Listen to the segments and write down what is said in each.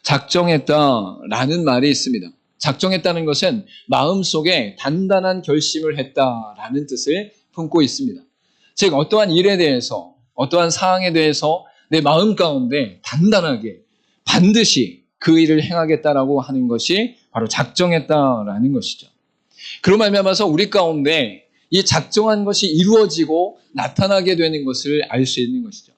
작정했다라는 말이 있습니다. 작정했다는 것은 마음속에 단단한 결심을 했다라는 뜻을 품고 있습니다. 즉 어떠한 일에 대해서, 어떠한 사항에 대해서 내 마음 가운데 단단하게 반드시 그 일을 행하겠다라고 하는 것이 바로 작정했다라는 것이죠. 그로 말미암아서 우리 가운데 이 작정한 것이 이루어지고 나타나게 되는 것을 알 수 있는 것이죠.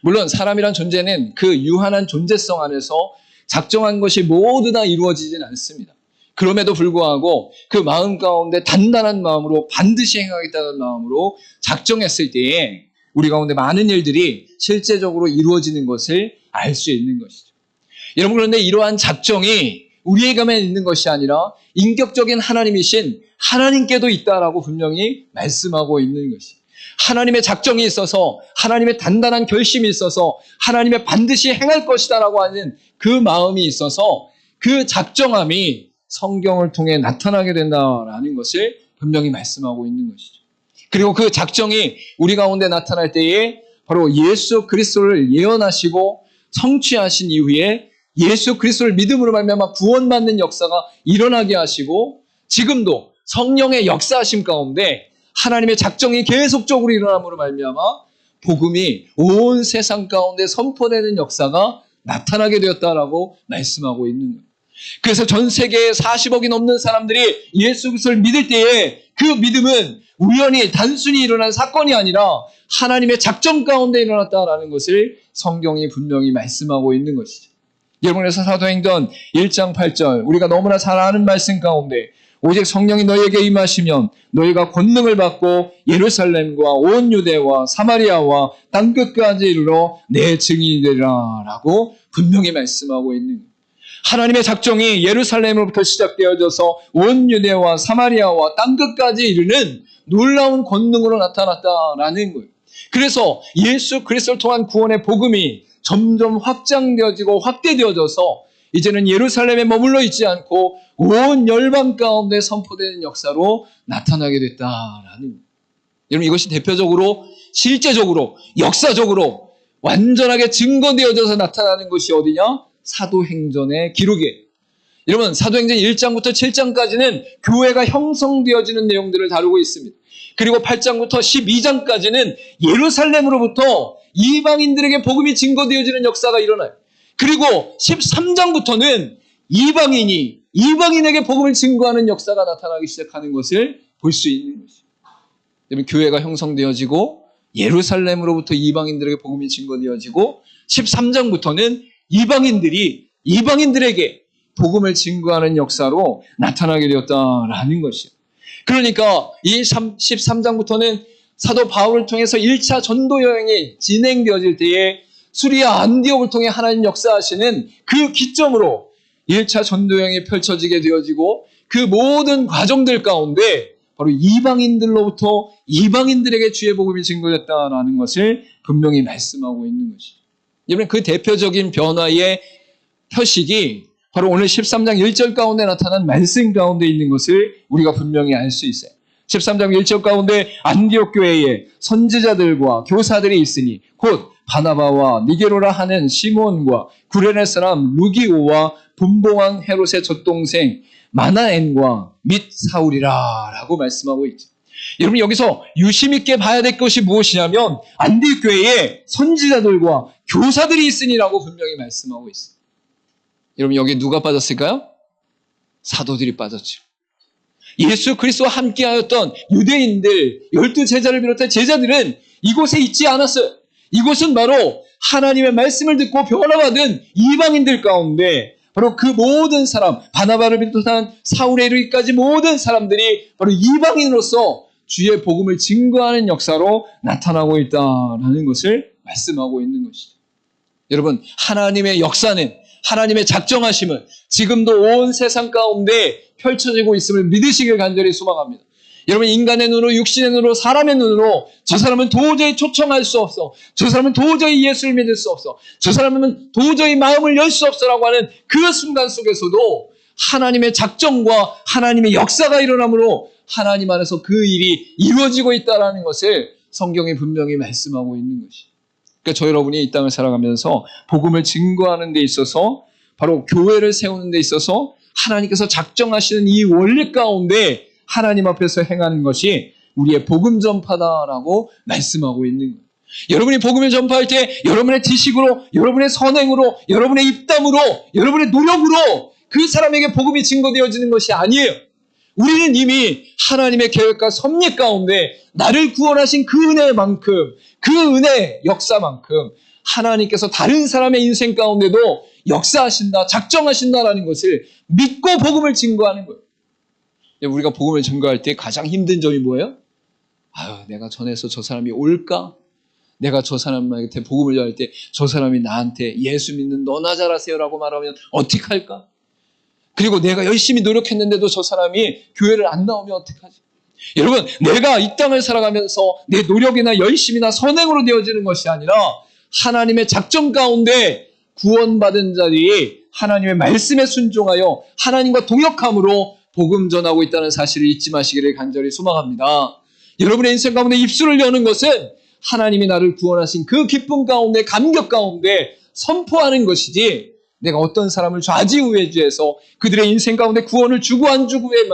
물론 사람이란 존재는 그 유한한 존재성 안에서 작정한 것이 모두 다 이루어지진 않습니다. 그럼에도 불구하고 그 마음 가운데 단단한 마음으로 반드시 행하겠다는 마음으로 작정했을 때에 우리 가운데 많은 일들이 실제적으로 이루어지는 것을 알 수 있는 것이죠. 여러분, 그런데 이러한 작정이 우리에게만 있는 것이 아니라 인격적인 하나님이신 하나님께도 있다라고 분명히 말씀하고 있는 것이, 하나님의 작정이 있어서, 하나님의 단단한 결심이 있어서, 하나님의 반드시 행할 것이다라고 하는 그 마음이 있어서 그 작정함이 성경을 통해 나타나게 된다라는 것을 분명히 말씀하고 있는 것이죠. 그리고 그 작정이 우리 가운데 나타날 때에 바로 예수 그리스도를 예언하시고 성취하신 이후에 예수 그리스도를 믿음으로 말미암아 구원받는 역사가 일어나게 하시고, 지금도 성령의 역사하심 가운데 하나님의 작정이 계속적으로 일어남으로 말미암아 복음이 온 세상 가운데 선포되는 역사가 나타나게 되었다라고 말씀하고 있는 거예요. 그래서 전 세계에 40억이 넘는 사람들이 예수 그리스도를 믿을 때에 그 믿음은 우연히 단순히 일어난 사건이 아니라 하나님의 작정 가운데 일어났다라는 것을 성경이 분명히 말씀하고 있는 것이죠. 여러분, 그래서 사도행전 1장 8절, 우리가 너무나 잘 아는 말씀 가운데 오직 성령이 너희에게 임하시면 너희가 권능을 받고 예루살렘과 온 유대와 사마리아와 땅끝까지 이르러 내 증인이 되리라 라고 분명히 말씀하고 있는 거예요. 하나님의 작정이 예루살렘으로부터 시작되어져서 온 유대와 사마리아와 땅끝까지 이르는 놀라운 권능으로 나타났다라는 거예요. 그래서 예수 그리스도를 통한 구원의 복음이 점점 확장되어지고 확대되어져서 이제는 예루살렘에 머물러 있지 않고 온 열방 가운데 선포되는 역사로 나타나게 됐다라는 거예요. 여러분, 이것이 대표적으로, 실제적으로, 역사적으로 완전하게 증거되어져서 나타나는 것이 어디냐? 사도행전의 기록이에요. 여러분, 사도행전 1장부터 7장까지는 교회가 형성되어지는 내용들을 다루고 있습니다. 그리고 8장부터 12장까지는 예루살렘으로부터 이방인들에게 복음이 증거되어지는 역사가 일어나요. 그리고 13장부터는 이방인이 이방인에게 복음을 증거하는 역사가 나타나기 시작하는 것을 볼 수 있는 것이죠. 여러분, 교회가 형성되어지고 예루살렘으로부터 이방인들에게 복음이 증거되어지고 13장부터는 이방인들이 이방인들에게 복음을 증거하는 역사로 나타나게 되었다라는 것이에요. 그러니까 이 13장부터는 사도 바울을 통해서 1차 전도 여행이 진행되어질 때에 수리아 안디옥을 통해 하나님 역사하시는 그 기점으로 1차 전도 여행이 펼쳐지게 되어지고, 그 모든 과정들 가운데 바로 이방인들로부터 이방인들에게 주의 복음이 증거됐다라는 것을 분명히 말씀하고 있는 것이죠. 여러분, 그 대표적인 변화의 표식이 바로 오늘 13장 1절 가운데 나타난 말씀 가운데 있는 것을 우리가 분명히 알 수 있어요. 13장 1절 가운데 안디옥 교회에 선지자들과 교사들이 있으니 곧 바나바와 니게로라 하는 시몬과 구레네 사람 루기오와 분봉왕 헤롯의 젖동생 마나엔과 및 사울이라 라고 말씀하고 있죠. 여러분, 여기서 유심 있게 봐야 될 것이 무엇이냐면 안디옥 교회에 선지자들과 교사들이 있으니라고 분명히 말씀하고 있어요. 여러분, 여기 누가 빠졌을까요? 사도들이 빠졌죠. 예수 그리스도와 함께하였던 유대인들 12제자를 비롯한 제자들은 이곳에 있지 않았어요. 이곳은 바로 하나님의 말씀을 듣고 변화받은 이방인들 가운데 바로 그 모든 사람, 바나바를 비롯한 사울에 이르기까지 모든 사람들이 바로 이방인으로서 주의 복음을 증거하는 역사로 나타나고 있다는 것을 말씀하고 있는 것이죠. 여러분, 하나님의 역사는, 하나님의 작정하심은 지금도 온 세상 가운데 펼쳐지고 있음을 믿으시길 간절히 소망합니다. 여러분, 인간의 눈으로, 육신의 눈으로, 사람의 눈으로 저 사람은 도저히 초청할 수 없어, 저 사람은 도저히 예수를 믿을 수 없어, 저 사람은 도저히 마음을 열 수 없어라고 하는 그 순간 속에서도 하나님의 작정과 하나님의 역사가 일어나므로 하나님 안에서 그 일이 이루어지고 있다는 것을 성경이 분명히 말씀하고 있는 것이죠. 그러니까 저 여러분이 이 땅을 살아가면서 복음을 증거하는 데 있어서 바로 교회를 세우는 데 있어서 하나님께서 작정하시는 이 원리 가운데 하나님 앞에서 행하는 것이 우리의 복음 전파다라고 말씀하고 있는 거예요. 여러분이 복음을 전파할 때 여러분의 지식으로, 여러분의 선행으로, 여러분의 입담으로, 여러분의 노력으로 그 사람에게 복음이 증거되어지는 것이 아니에요. 우리는 이미 하나님의 계획과 섭리 가운데 나를 구원하신 그 은혜만큼, 그 은혜 역사만큼 하나님께서 다른 사람의 인생 가운데도 역사하신다, 작정하신다라는 것을 믿고 복음을 증거하는 거예요. 우리가 복음을 증거할 때 가장 힘든 점이 뭐예요? 내가 전해서 저 사람이 올까? 내가 저 사람한테 복음을 전할 때 저 사람이 나한테 예수 믿는 너나 잘하세요라고 말하면 어떻게 할까? 그리고 내가 열심히 노력했는데도 저 사람이 교회를 안 나오면 어떡하지? 여러분, 내가 이 땅을 살아가면서 내 노력이나 열심이나 선행으로 되어지는 것이 아니라 하나님의 작정 가운데 구원받은 자들이 하나님의 말씀에 순종하여 하나님과 동역함으로 복음 전하고 있다는 사실을 잊지 마시기를 간절히 소망합니다. 여러분의 인생 가운데 입술을 여는 것은 하나님이 나를 구원하신 그 기쁨 가운데, 감격 가운데 선포하는 것이지, 내가 어떤 사람을 좌지우지해서 그들의 인생 가운데 구원을 주고 안 주고의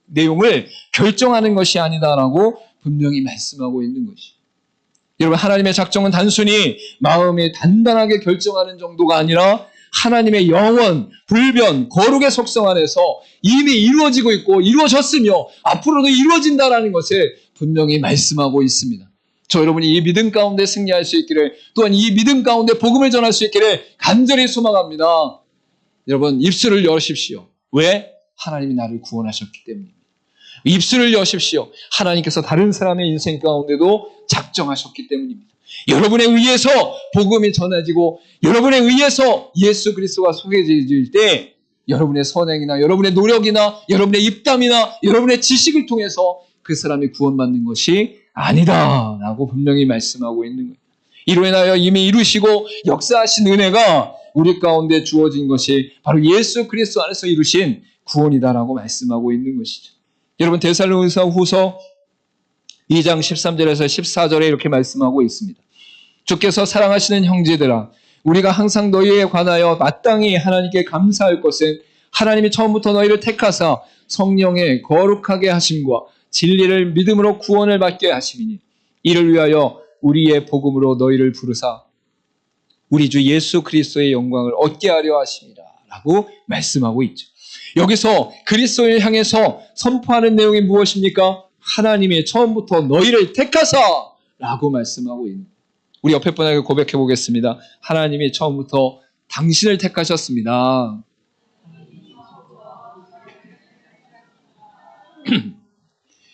내용을 결정하는 것이 아니다라고 분명히 말씀하고 있는 것이죠. 여러분, 하나님의 작정은 단순히 마음이 단단하게 결정하는 정도가 아니라 하나님의 영원, 불변, 거룩의 속성 안에서 이미 이루어지고 있고 이루어졌으며 앞으로도 이루어진다라는 것을 분명히 말씀하고 있습니다. 저 여러분이 이 믿음 가운데 승리할 수 있기를, 또한 이 믿음 가운데 복음을 전할 수 있기를 간절히 소망합니다. 여러분, 입술을 여십시오. 왜? 하나님이 나를 구원하셨기 때문입니다. 입술을 여십시오. 하나님께서 다른 사람의 인생 가운데도 작정하셨기 때문입니다. 여러분에 의해서 복음이 전해지고 여러분에 의해서 예수 그리스도가 소개해질 때 여러분의 선행이나 여러분의 노력이나 여러분의 입담이나 여러분의 지식을 통해서 그 사람이 구원받는 것이 아니다라고 분명히 말씀하고 있는 거예요. 이로 인하여 이미 이루시고 역사하신 은혜가 우리 가운데 주어진 것이 바로 예수 그리스도 안에서 이루신 구원이다라고 말씀하고 있는 것이죠. 여러분, 데살로니가서 후서 2장 13절에서 14절에 이렇게 말씀하고 있습니다. 주께서 사랑하시는 형제들아, 우리가 항상 너희에 관하여 마땅히 하나님께 감사할 것은 하나님이 처음부터 너희를 택하사 성령의 거룩하게 하심과 진리를 믿음으로 구원을 받게 하심이니, 이를 위하여 우리의 복음으로 너희를 부르사 우리 주 예수 그리스도의 영광을 얻게 하려 하심이라 라고 말씀하고 있죠. 여기서 그리스도를 향해서 선포하는 내용이 무엇입니까? 하나님이 처음부터 너희를 택하사 라고 말씀하고 있는, 우리 옆에 분에게 고백해 보겠습니다. 하나님이 처음부터 당신을 택하셨습니다.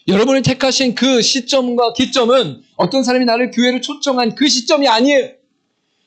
여러분을 택하신 그 시점과 기점은 어떤 사람이 나를 교회로 초청한 그 시점이 아니에요.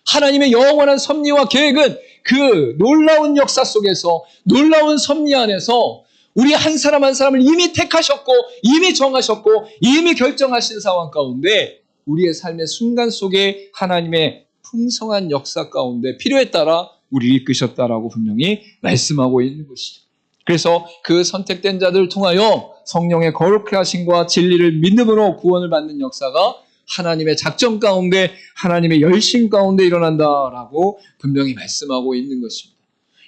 하나님의 영원한 섭리와 계획은 그 놀라운 역사 속에서, 놀라운 섭리 안에서 우리 한 사람 한 사람을 이미 택하셨고 이미 정하셨고 이미 결정하신 상황 가운데 우리의 삶의 순간 속에 하나님의 풍성한 역사 가운데 필요에 따라 우리를 이끄셨다라고 분명히 말씀하고 있는 것이죠. 그래서 그 선택된 자들을 통하여 성령의 거룩해 하심과 진리를 믿음으로 구원을 받는 역사가 하나님의 작정 가운데, 하나님의 열심 가운데 일어난다라고 분명히 말씀하고 있는 것입니다.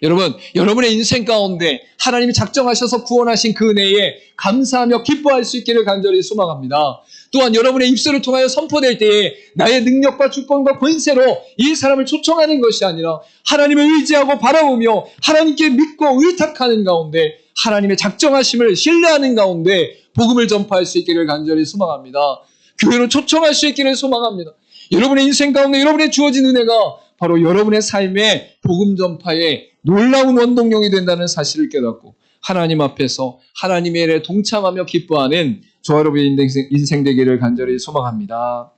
여러분, 여러분의 인생 가운데 하나님이 작정하셔서 구원하신 그 은혜에 감사하며 기뻐할 수 있기를 간절히 소망합니다. 또한 여러분의 입술을 통하여 선포될 때에 나의 능력과 주권과 권세로 이 사람을 초청하는 것이 아니라 하나님을 의지하고 바라보며 하나님께 믿고 의탁하는 가운데, 하나님의 작정하심을 신뢰하는 가운데 복음을 전파할 수 있기를 간절히 소망합니다. 교회로 초청할 수 있기를 소망합니다. 여러분의 인생 가운데 여러분의 주어진 은혜가 바로 여러분의 삶의 복음 전파의 놀라운 원동력이 된다는 사실을 깨닫고 하나님 앞에서 하나님의 일에 동참하며 기뻐하는 저와 여러분의 인생 되기를 간절히 소망합니다.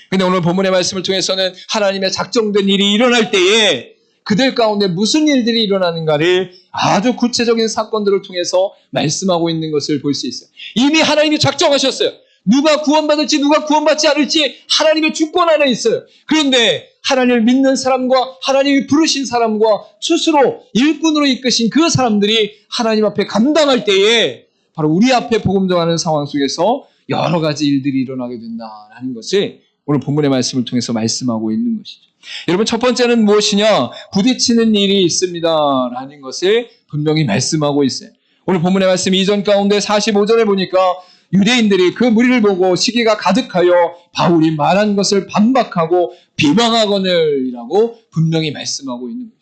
그런데 오늘 본문의 말씀을 통해서는 하나님의 작정된 일이 일어날 때에 그들 가운데 무슨 일들이 일어나는가를 아주 구체적인 사건들을 통해서 말씀하고 있는 것을 볼 수 있어요. 이미 하나님이 작정하셨어요. 누가 구원받을지 누가 구원받지 않을지 하나님의 주권 안에 있어요. 그런데 하나님을 믿는 사람과 하나님이 부르신 사람과 스스로 일꾼으로 이끄신 그 사람들이 하나님 앞에 감당할 때에 바로 우리 앞에 복음 전하는 상황 속에서 여러 가지 일들이 일어나게 된다라는 것을 오늘 본문의 말씀을 통해서 말씀하고 있는 것이죠. 여러분, 첫 번째는 무엇이냐? 부딪히는 일이 있습니다 라는 것을 분명히 말씀하고 있어요. 오늘 본문의 말씀 이전 가운데 45절에 보니까 유대인들이 그 무리를 보고 시기가 가득하여 바울이 말한 것을 반박하고 비방하거늘이라고 분명히 말씀하고 있는 거예요.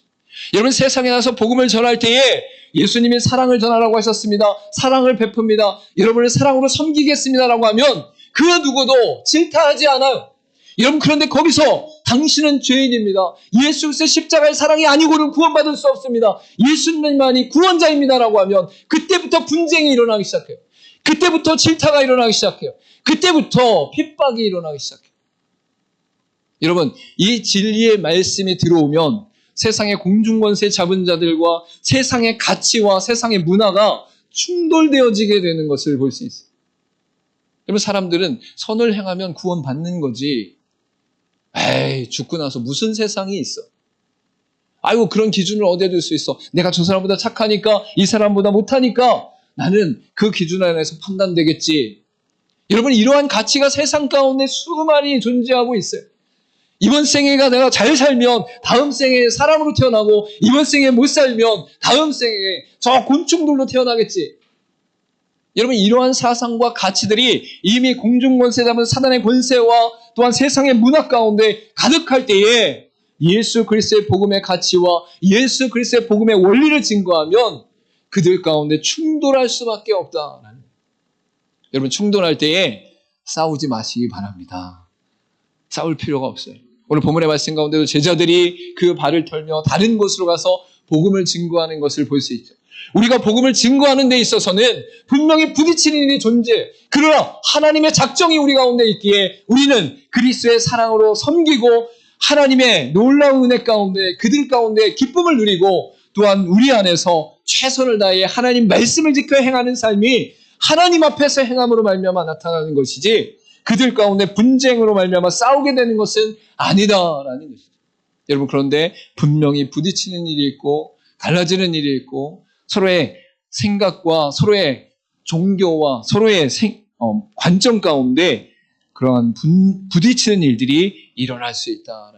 여러분, 세상에 나서 복음을 전할 때에 예수님이 사랑을 전하라고 하셨습니다. 사랑을 베풉니다. 여러분을 사랑으로 섬기겠습니다라고 하면 그 누구도 질타하지 않아요. 여러분, 그런데 거기서 당신은 죄인입니다. 예수 그리스도의 십자가의 사랑이 아니고는 구원받을 수 없습니다. 예수님만이 구원자입니다라고 하면 그때부터 분쟁이 일어나기 시작해요. 그때부터 질타가 일어나기 시작해요. 그때부터 핍박이 일어나기 시작해요. 여러분, 이 진리의 말씀이 들어오면 세상의 공중권세 잡은 자들과 세상의 가치와 세상의 문화가 충돌되어지게 되는 것을 볼 수 있어요. 여러분, 사람들은 선을 행하면 구원받는 거지, 에이, 죽고 나서 무슨 세상이 있어. 아이고, 그런 기준을 어디에 둘 수 있어. 내가 저 사람보다 착하니까, 이 사람보다 못하니까 나는 그 기준 안에서 판단되겠지. 여러분, 이러한 가치가 세상 가운데 수많이 존재하고 있어요. 이번 생애가 내가 잘 살면 다음 생에 사람으로 태어나고, 이번 생에 못 살면 다음 생에 저 곤충들로 태어나겠지. 여러분, 이러한 사상과 가치들이 이미 공중권세 잡은 사단의 권세와 또한 세상의 문화 가운데 가득할 때에 예수 그리스도의 복음의 가치와 예수 그리스도의 복음의 원리를 증거하면 그들 가운데 충돌할 수밖에 없다라는. 여러분, 충돌할 때에 싸우지 마시기 바랍니다. 싸울 필요가 없어요. 오늘 본문의 말씀 가운데도 제자들이 그 발을 털며 다른 곳으로 가서 복음을 증거하는 것을 볼 수 있죠. 우리가 복음을 증거하는 데 있어서는 분명히 부딪히는 일이 존재해요. 그러나 하나님의 작정이 우리 가운데 있기에 우리는 그리스도의 사랑으로 섬기고 하나님의 놀라운 은혜 가운데 그들 가운데 기쁨을 누리고 또한 우리 안에서 최선을 다해 하나님 말씀을 지켜 행하는 삶이 하나님 앞에서 행함으로 말미암아 나타나는 것이지, 그들 가운데 분쟁으로 말미암아 싸우게 되는 것은 아니다라는 것이죠. 여러분, 그런데 분명히 부딪히는 일이 있고 달라지는 일이 있고 서로의 생각과 서로의 종교와 서로의 관점 가운데 그러한 부딪히는 일들이 일어날 수 있다.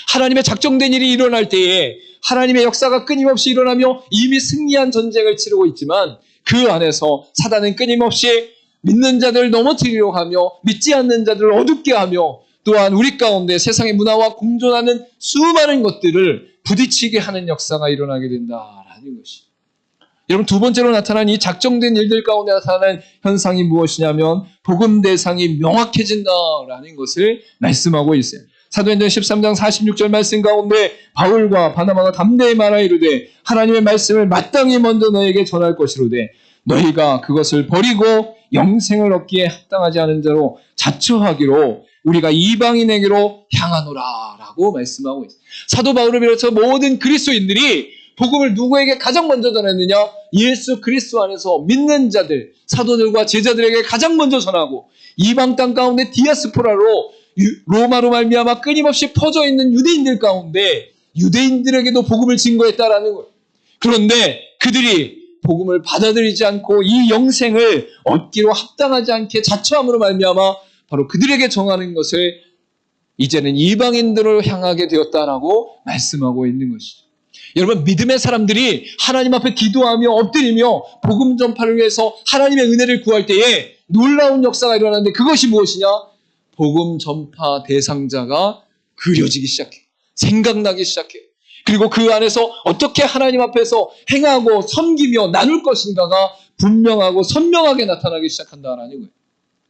하나님의 작정된 일이 일어날 때에 하나님의 역사가 끊임없이 일어나며 이미 승리한 전쟁을 치르고 있지만 그 안에서 사단은 끊임없이 믿는 자들을 넘어뜨리려고 하며 믿지 않는 자들을 어둡게 하며 또한 우리 가운데 세상의 문화와 공존하는 수많은 것들을 부딪히게 하는 역사가 일어나게 된다라는 것이. 여러분, 두 번째로 나타난 이 작정된 일들 가운데 나타나는 현상이 무엇이냐면 복음 대상이 명확해진다라는 것을 말씀하고 있어요. 사도행전 13장 46절 말씀 가운데 바울과 바나바가 담대히 말하 이르되 하나님의 말씀을 마땅히 먼저 너에게 전할 것이로되 너희가 그것을 버리고 영생을 얻기에 합당하지 않은 자로 자처하기로 우리가 이방인에게로 향하노라 라고 말씀하고 있어요. 사도 바울을 비롯해서 모든 그리스도인들이 복음을 누구에게 가장 먼저 전했느냐? 예수 그리스도 안에서 믿는 자들, 사도들과 제자들에게 가장 먼저 전하고 이방 땅 가운데 디아스포라로 로마로 말미암아 끊임없이 퍼져 있는 유대인들 가운데 유대인들에게도 복음을 증거했다라는 거예요. 그런데 그들이 복음을 받아들이지 않고 이 영생을 얻기로 합당하지 않게 자처함으로 말미암아 바로 그들에게 정하는 것을 이제는 이방인들을 향하게 되었다라고 말씀하고 있는 것이죠. 여러분, 믿음의 사람들이 하나님 앞에 기도하며 엎드리며 복음 전파를 위해서 하나님의 은혜를 구할 때에 놀라운 역사가 일어나는데 그것이 무엇이냐? 복음 전파 대상자가 그려지기 시작해. 생각나기 시작해. 그리고 그 안에서 어떻게 하나님 앞에서 행하고 섬기며 나눌 것인가가 분명하고 선명하게 나타나기 시작한다라는 거예요.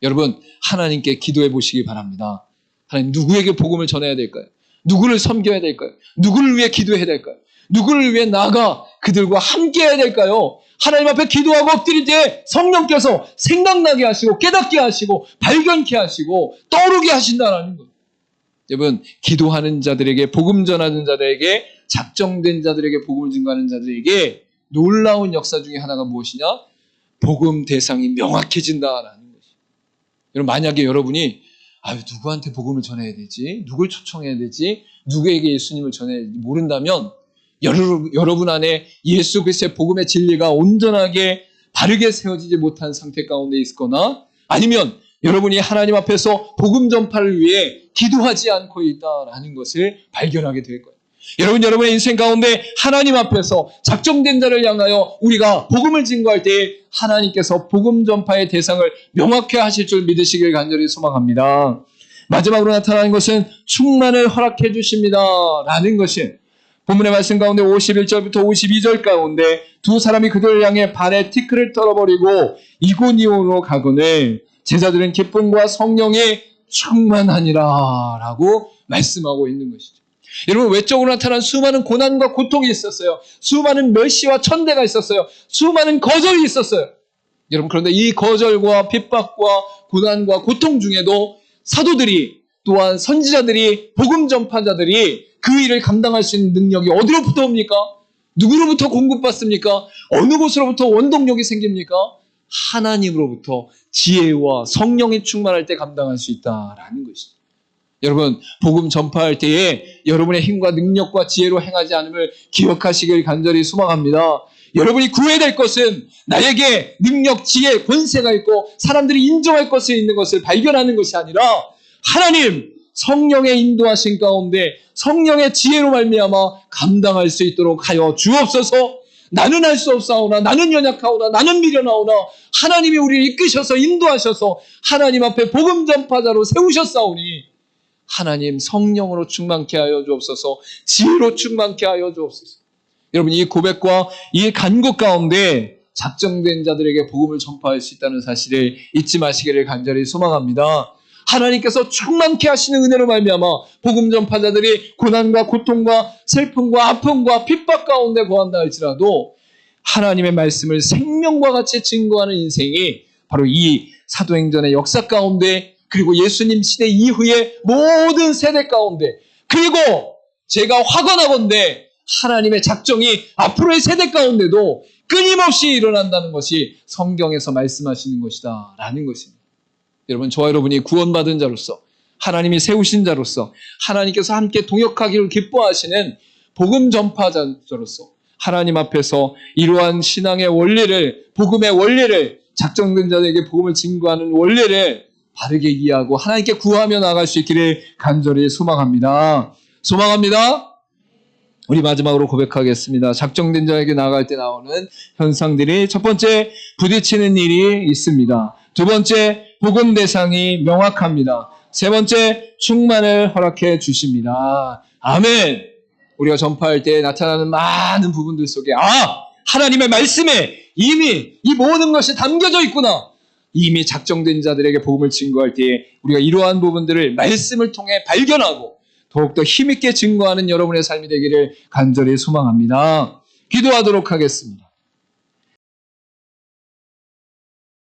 여러분, 하나님께 기도해 보시기 바랍니다. 하나님, 누구에게 복음을 전해야 될까요? 누구를 섬겨야 될까요? 누구를 위해 기도해야 될까요? 누구를 위해 나아가 그들과 함께 해야 될까요? 하나님 앞에 기도하고 엎드릴 때 성령께서 생각나게 하시고 깨닫게 하시고 발견케 하시고 떠오르게 하신다는 거예요. 여러분, 기도하는 자들에게, 복음 전하는 자들에게, 작정된 자들에게, 복음을 증거하는 자들에게 놀라운 역사 중에 하나가 무엇이냐? 복음 대상이 명확해진다라는 것이에요. 여러분, 만약에 여러분이 누구한테 복음을 전해야 되지? 누굴 초청해야 되지? 누구에게 예수님을 전해야 되지? 모른다면 여러분 안에 예수 그리스도의 복음의 진리가 온전하게 바르게 세워지지 못한 상태 가운데 있거나 아니면 여러분이 하나님 앞에서 복음 전파를 위해 기도하지 않고 있다라는 것을 발견하게 될 거예요. 여러분의 인생 가운데 하나님 앞에서 작정된 자를 향하여 우리가 복음을 증거할 때 하나님께서 복음 전파의 대상을 명확히 하실 줄 믿으시길 간절히 소망합니다. 마지막으로 나타나는 것은 충만을 허락해 주십니다라는 것이 본문의 말씀 가운데 51절부터 52절 가운데 두 사람이 그들을 향해 발에 티끌을 떨어버리고 이고니온으로 가거늘 제자들은 기쁨과 성령에 충만하니라 라고 말씀하고 있는 것이죠. 여러분, 외적으로 나타난 수많은 고난과 고통이 있었어요. 수많은 멸시와 천대가 있었어요. 수많은 거절이 있었어요. 여러분, 그런데 이 거절과 핍박과 고난과 고통 중에도 사도들이 또한 선지자들이 복음 전파자들이 그 일을 감당할 수 있는 능력이 어디로부터 옵니까? 누구로부터 공급받습니까? 어느 곳으로부터 원동력이 생깁니까? 하나님으로부터 지혜와 성령이 충만할 때 감당할 수 있다라는 것이죠. 여러분, 복음 전파할 때에 여러분의 힘과 능력과 지혜로 행하지 않음을 기억하시길 간절히 소망합니다. 여러분이 구해야 될 것은 나에게 능력, 지혜, 권세가 있고 사람들이 인정할 것이 있는 것을 발견하는 것이 아니라 하나님, 성령의 인도하신 가운데 성령의 지혜로 말미암아 감당할 수 있도록 하여 주옵소서. 나는 할 수 없사오나 나는 연약하오나 나는 미련하오나 하나님이 우리를 이끄셔서 인도하셔서 하나님 앞에 복음 전파자로 세우셨사오니 하나님 성령으로 충만케 하여 주옵소서. 지혜로 충만케 하여 주옵소서. 여러분, 이 고백과 이 간구 가운데 작정된 자들에게 복음을 전파할 수 있다는 사실을 잊지 마시기를 간절히 소망합니다. 하나님께서 충만케 하시는 은혜로 말미암아 복음 전파자들이 고난과 고통과 슬픔과 아픔과 핍박 가운데 거한다 할지라도 하나님의 말씀을 생명과 같이 증거하는 인생이 바로 이 사도행전의 역사 가운데 그리고 예수님 시대 이후의 모든 세대 가운데 그리고 제가 확언하건대 하나님의 작정이 앞으로의 세대 가운데도 끊임없이 일어난다는 것이 성경에서 말씀하시는 것이다 라는 것입니다. 여러분, 저와 여러분이 구원받은 자로서 하나님이 세우신 자로서 하나님께서 함께 동역하기를 기뻐하시는 복음 전파자로서 하나님 앞에서 이러한 신앙의 원리를, 복음의 원리를, 작정된 자에게 복음을 증거하는 원리를 바르게 이해하고 하나님께 구하며 나아갈 수 있기를 간절히 소망합니다. 우리 마지막으로 고백하겠습니다. 작정된 자에게 나아갈 때 나오는 현상들이 첫 번째, 부딪히는 일이 있습니다. 두 번째, 복음 대상이 명확합니다. 세 번째, 충만을 허락해 주십니다. 아멘. 우리가 전파할 때 나타나는 많은 부분들 속에 하나님의 말씀에 이미 이 모든 것이 담겨져 있구나. 이미 작정된 자들에게 복음을 증거할 때에 우리가 이러한 부분들을 말씀을 통해 발견하고 더욱더 힘있게 증거하는 여러분의 삶이 되기를 간절히 소망합니다. 기도하도록 하겠습니다.